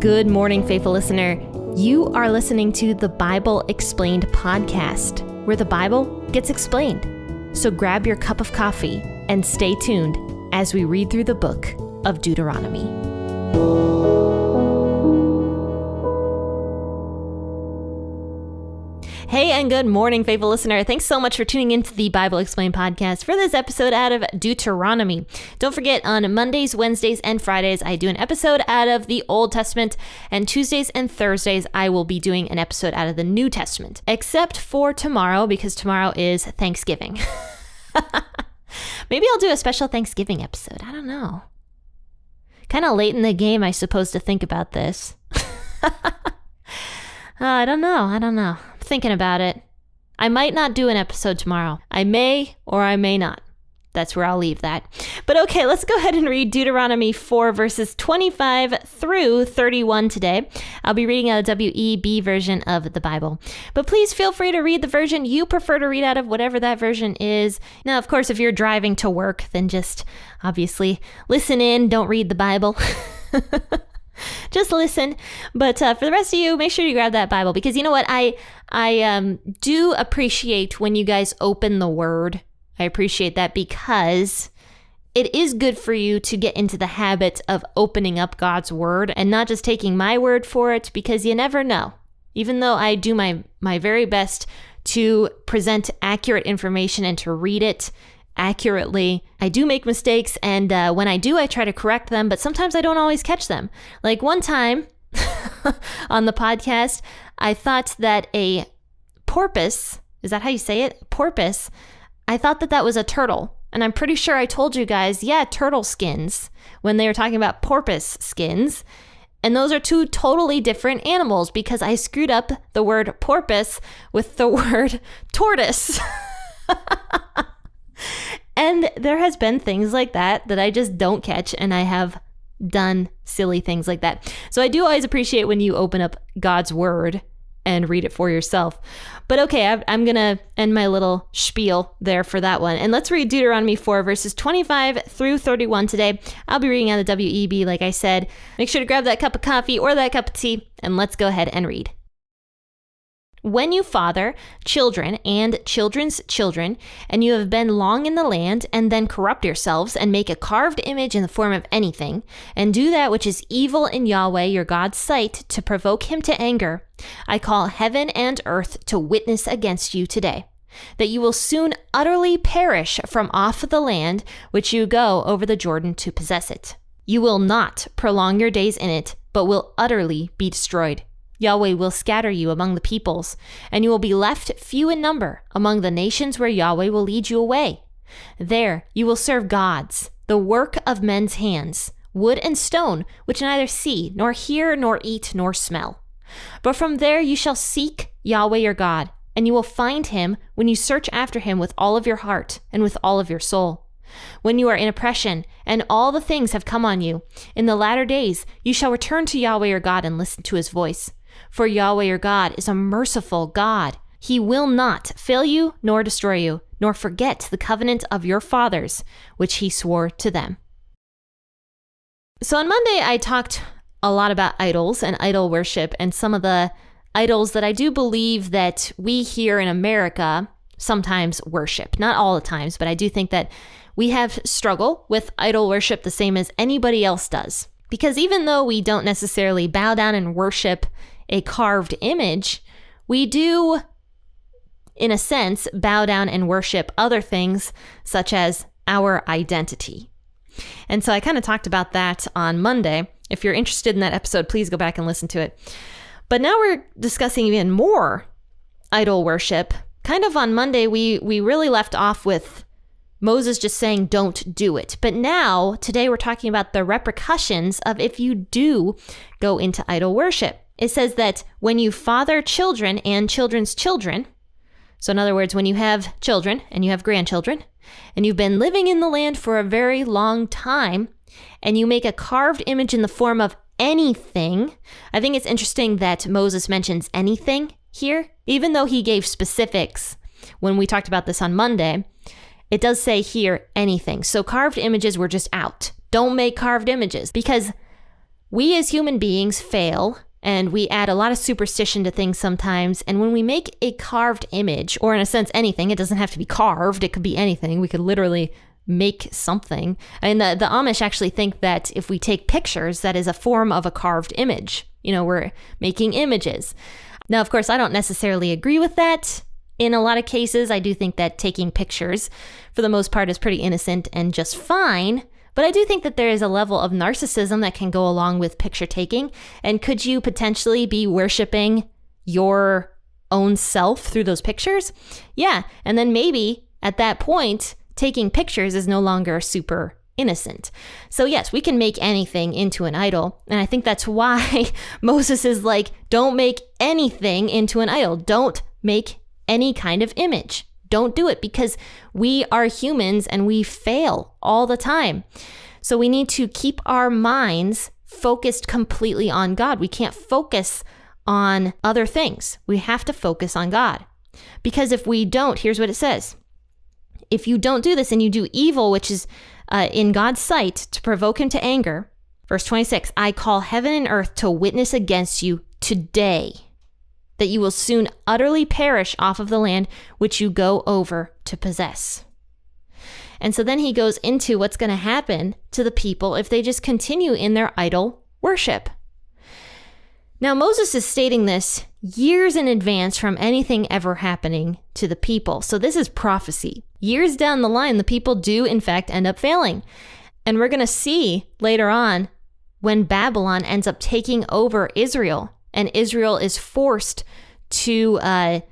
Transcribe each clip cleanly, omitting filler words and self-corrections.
Good morning, faithful listener. You are listening to the Bible Explained podcast, where the Bible gets explained. So grab your cup of coffee and stay tuned as we read through the book of Deuteronomy. Hey, and good morning, faithful listener. Thanks so much for tuning into the Bible Explained podcast for this episode out of Deuteronomy. Don't forget, on Mondays, Wednesdays, and Fridays, I do an episode out of the Old Testament, and Tuesdays and Thursdays, I will be doing an episode out of the New Testament, except for tomorrow, because tomorrow is Thanksgiving. Maybe I'll do a special Thanksgiving episode. I don't know. Kind of late in the game, I suppose, to think about this. I don't know. Thinking about it. I might not do an episode tomorrow. I may or I may not. That's where I'll leave that. But okay, let's go ahead and read Deuteronomy 4 verses 25 through 31 today. I'll be reading out a WEB version of the Bible. But please feel free to read the version you prefer to read out of, whatever that version is. Now, of course, if you're driving to work, then just obviously listen in, don't read the Bible. Just listen. But for the rest of you, make sure you grab that Bible, because you know what? I do appreciate when you guys open the Word. I appreciate that because it is good for you to get into the habit of opening up God's Word and not just taking my word for it, because you never know. Even though I do my very best to present accurate information and to read it accurately, I do make mistakes, and when I do, I try to correct them, but sometimes I don't always catch them. Like one time on the podcast, I thought that a porpoise, is that how you say it? Porpoise, I thought that was a turtle, and I'm pretty sure I told you guys, yeah, turtle skins, when they were talking about porpoise skins, and those are two totally different animals, because I screwed up the word porpoise with the word tortoise. And there has been things like that I just don't catch, and I have done silly things like that. So I do always appreciate when you open up God's Word and read it for yourself. But okay, I'm going to end my little spiel there for that one. And let's read Deuteronomy 4 verses 25 through 31 today. I'll be reading out of WEB, like I said. Make sure to grab that cup of coffee or that cup of tea, and let's go ahead and read. When you father children and children's children, and you have been long in the land, and then corrupt yourselves, and make a carved image in the form of anything, and do that which is evil in Yahweh your God's sight, to provoke him to anger, I call heaven and earth to witness against you today, that you will soon utterly perish from off the land which you go over the Jordan to possess it. You will not prolong your days in it, but will utterly be destroyed. Yahweh will scatter you among the peoples, and you will be left few in number among the nations where Yahweh will lead you away. There you will serve gods, the work of men's hands, wood and stone, which neither see, nor hear, nor eat, nor smell. But from there you shall seek Yahweh your God, and you will find him when you search after him with all of your heart and with all of your soul. When you are in oppression, and all the things have come on you, in the latter days you shall return to Yahweh your God and listen to his voice. For Yahweh your God is a merciful God. He will not fail you nor destroy you, nor forget the covenant of your fathers, which he swore to them. So on Monday, I talked a lot about idols and idol worship, and some of the idols that I do believe that we here in America sometimes worship. Not all the times, but I do think that we have struggle with idol worship the same as anybody else does. Because even though we don't necessarily bow down and worship a carved image, we do, in a sense, bow down and worship other things, such as our identity. And so I kind of talked about that on Monday. If you're interested in that episode, please go back and listen to it. But now we're discussing even more idol worship. Kind of on Monday, we really left off with Moses just saying, don't do it. But now, today we're talking about the repercussions of if you do go into idol worship. It says that when you father children and children's children, so in other words, when you have children and you have grandchildren, and you've been living in the land for a very long time, and you make a carved image in the form of anything, I think it's interesting that Moses mentions anything here, even though he gave specifics when we talked about this on Monday. It does say here anything. So carved images were just out. Don't make carved images, because We as human beings fail, and we add a lot of superstition to things sometimes. And when we make a carved image, or in a sense, anything, it doesn't have to be carved. It could be anything. We could literally make something. And the Amish actually think that if we take pictures, that is a form of a carved image. We're making images. Now, of course, I don't necessarily agree with that. In a lot of cases, I do think that taking pictures, for the most part, is pretty innocent and just fine. But I do think that there is a level of narcissism that can go along with picture taking. And could you potentially be worshiping your own self through those pictures? Yeah. And then maybe at that point, taking pictures is no longer super innocent. So yes, we can make anything into an idol. And I think that's why Moses is like, don't make anything into an idol. Don't make any kind of image. Don't do it, because we are humans and we fail all the time. So we need to keep our minds focused completely on God. We can't focus on other things. We have to focus on God. Because if we don't, here's what it says. If you don't do this and you do evil, which is in God's sight, to provoke him to anger, verse 26, I call heaven and earth to witness against you today, that you will soon utterly perish off of the land which you go over to possess. And so then he goes into what's going to happen to the people if they just continue in their idol worship. Now, Moses is stating this years in advance from anything ever happening to the people. So this is prophecy. Years down the line, the people do, in fact, end up failing. And we're going to see later on when Babylon ends up taking over Israel, and Israel is forced to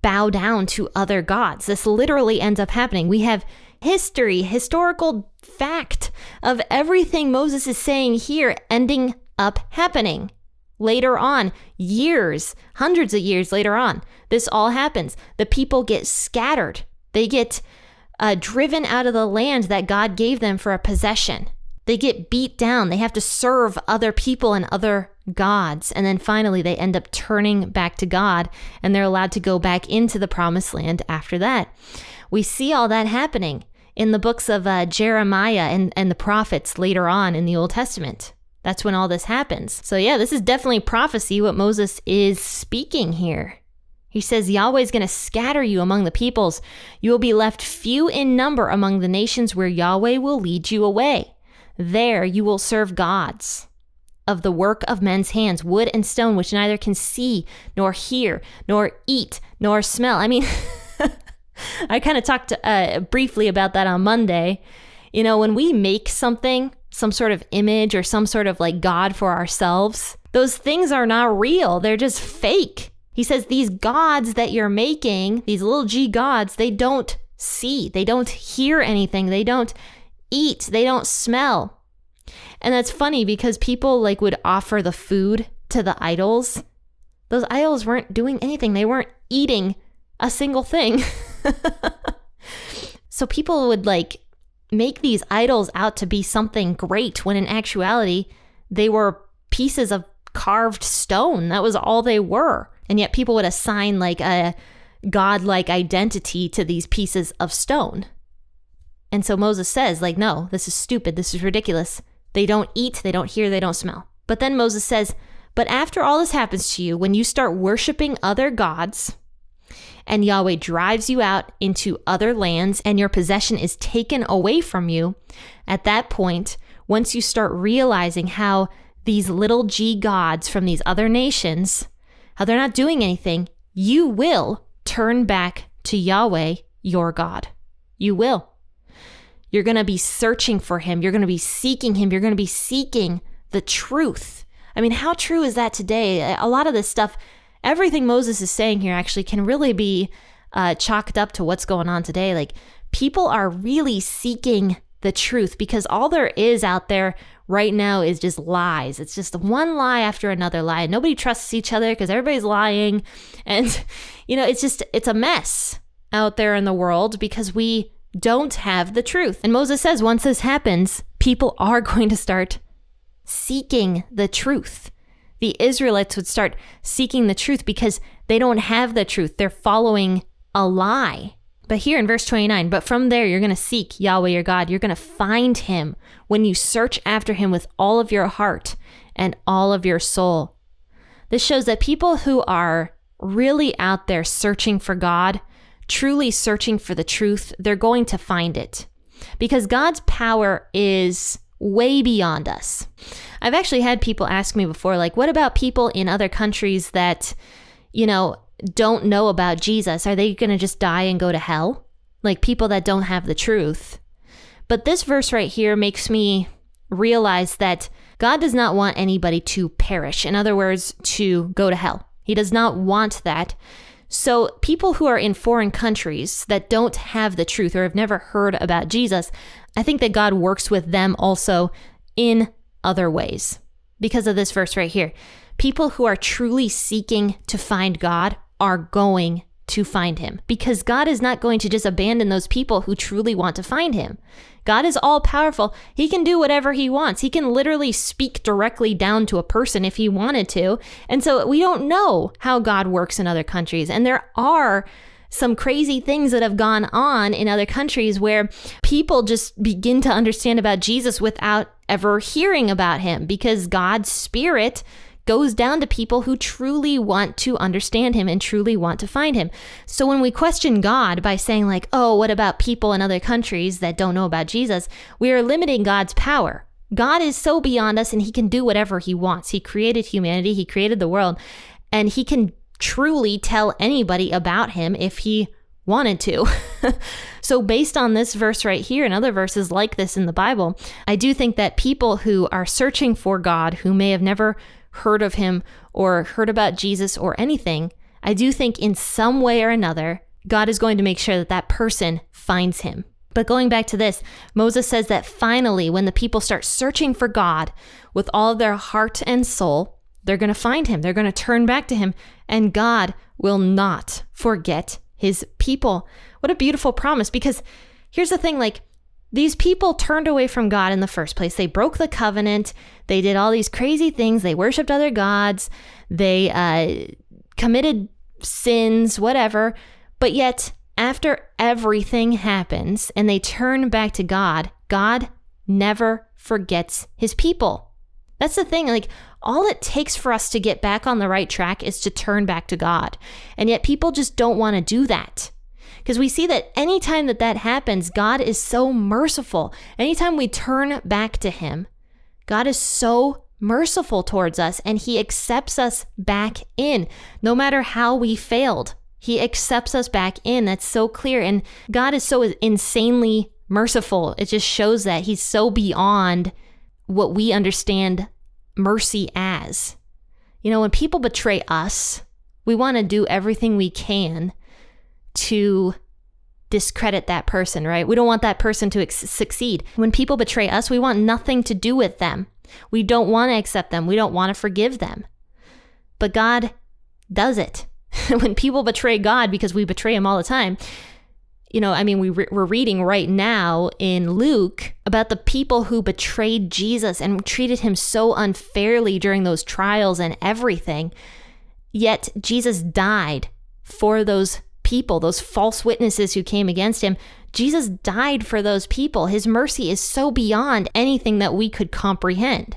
bow down to other gods. This literally ends up happening. We have historical fact of everything Moses is saying here ending up happening. Later on, hundreds of years later on, this all happens. The people get scattered. They get driven out of the land that God gave them for a possession. They get beat down. They have to serve other people and other gods. And then finally, they end up turning back to God, and they're allowed to go back into the promised land after that. We see all that happening in the books of Jeremiah and the prophets later on in the Old Testament. That's when all this happens. So yeah, this is definitely prophecy, what Moses is speaking here. He says, Yahweh is going to scatter you among the peoples. You will be left few in number among the nations where Yahweh will lead you away. There you will serve gods of the work of men's hands, wood and stone, which neither can see, nor hear, nor eat, nor smell. I mean, I kind of talked briefly about that on Monday. When we make something, some sort of image or some sort of like God for ourselves, those things are not real. They're just fake. He says these gods that you're making, these little g gods, they don't see, they don't hear anything, they don't eat, they don't smell. And that's funny because people would offer the food to the idols. Those idols weren't doing anything. They weren't eating a single thing. So people would make these idols out to be something great when in actuality they were pieces of carved stone. That was all they were. And yet people would assign a godlike identity to these pieces of stone. And so Moses says no, this is stupid. This is ridiculous. They don't eat, they don't hear, they don't smell. But then Moses says, but after all this happens to you, when you start worshiping other gods and Yahweh drives you out into other lands and your possession is taken away from you, at that point, once you start realizing how these little g gods from these other nations, how they're not doing anything, you will turn back to Yahweh, your God. You will. You're going to be searching for him. You're going to be seeking him. You're going to be seeking the truth. I mean, how true is that today? A lot of this stuff, everything Moses is saying here actually can really be chalked up to what's going on today. People are really seeking the truth because all there is out there right now is just lies. It's just one lie after another lie. And nobody trusts each other because everybody's lying. And, it's a mess out there in the world because we don't have the truth. And Moses says once this happens, people are going to start seeking the truth. The Israelites would start seeking the truth because they don't have the truth. They're following a lie. But here in verse 29, but from there you're going to seek Yahweh your God. You're going to find him when you search after him with all of your heart and all of your soul. This shows that people who are really out there searching for God, truly searching for the truth, they're going to find it. Because God's power is way beyond us. I've actually had people ask me before, like, what about people in other countries that, don't know about Jesus? Are they going to just die and go to hell? Like people that don't have the truth. But this verse right here makes me realize that God does not want anybody to perish. In other words, to go to hell. He does not want that. So people who are in foreign countries that don't have the truth or have never heard about Jesus, I think that God works with them also in other ways because of this verse right here. People who are truly seeking to find God are going to find him because God is not going to just abandon those people who truly want to find him. God is all powerful. He can do whatever he wants. He can literally speak directly down to a person if he wanted to. And so we don't know how God works in other countries. And there are some crazy things that have gone on in other countries where people just begin to understand about Jesus without ever hearing about him because God's Spirit goes down to people who truly want to understand him and truly want to find him. So when we question God by saying like, oh, what about people in other countries that don't know about Jesus? We are limiting God's power. God is so beyond us and he can do whatever he wants. He created humanity. He created the world and he can truly tell anybody about him if he wanted to. So based on this verse right here and other verses like this in the Bible, I do think that people who are searching for God, who may have never heard of him or heard about Jesus or anything, I do think in some way or another, God is going to make sure that that person finds him. But going back to this, Moses says that finally, when the people start searching for God with all of their heart and soul, they're going to find him. They're going to turn back to him, and God will not forget his people. What a beautiful promise, because here's the thing, like, these people turned away from God in the first place. They broke the covenant. They did all these crazy things. They worshiped other gods. They committed sins, whatever. But yet, after everything happens and they turn back to God, God never forgets his people. That's the thing. Like, all it takes for us to get back on the right track is to turn back to God. And yet people just don't want to do that. Because we see that anytime that happens, God is so merciful. Anytime we turn back to him, God is so merciful towards us and he accepts us back in. No matter how we failed, he accepts us back in. That's so clear. And God is so insanely merciful. It just shows that he's so beyond what we understand mercy as. When people betray us, we want to do everything we can to discredit that person, right? We don't want that person to succeed. When people betray us, we want nothing to do with them. We don't want to accept them. We don't want to forgive them. But God does it. When people betray God, because we betray him all the time, we're reading right now in Luke about the people who betrayed Jesus and treated him so unfairly during those trials and everything. Yet Jesus died for those people, those false witnesses who came against him. Jesus died for those people. His mercy is so beyond anything that we could comprehend.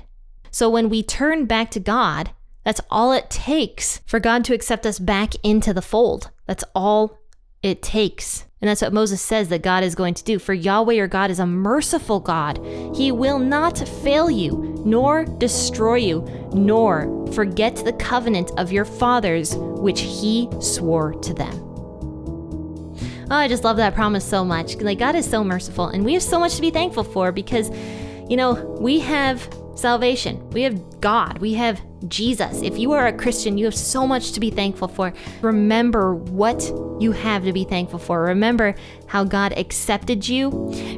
So when we turn back to God, that's all it takes for God to accept us back into the fold. That's all it takes. And that's what Moses says that God is going to do. For Yahweh your God is a merciful God. He will not fail you, nor destroy you, nor forget the covenant of your fathers, which he swore to them. Oh, I just love that promise so much. Like, God is so merciful, and we have so much to be thankful for because, we have salvation. We have God. We have Jesus. If you are a Christian, you have so much to be thankful for. Remember what you have to be thankful for. Remember how God accepted you.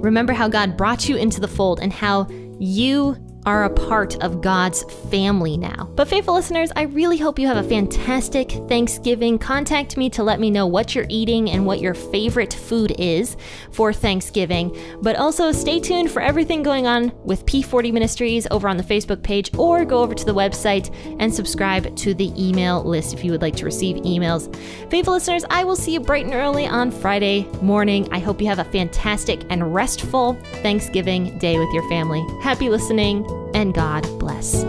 Remember how God brought you into the fold and how you are a part of God's family now. But faithful listeners, I really hope you have a fantastic Thanksgiving. Contact me to let me know what you're eating and what your favorite food is for Thanksgiving. But also stay tuned for everything going on with P40 Ministries over on the Facebook page, or go over to the website and subscribe to the email list if you would like to receive emails. Faithful listeners, I will see you bright and early on Friday morning. I hope you have a fantastic and restful Thanksgiving day with your family. Happy listening, and God bless.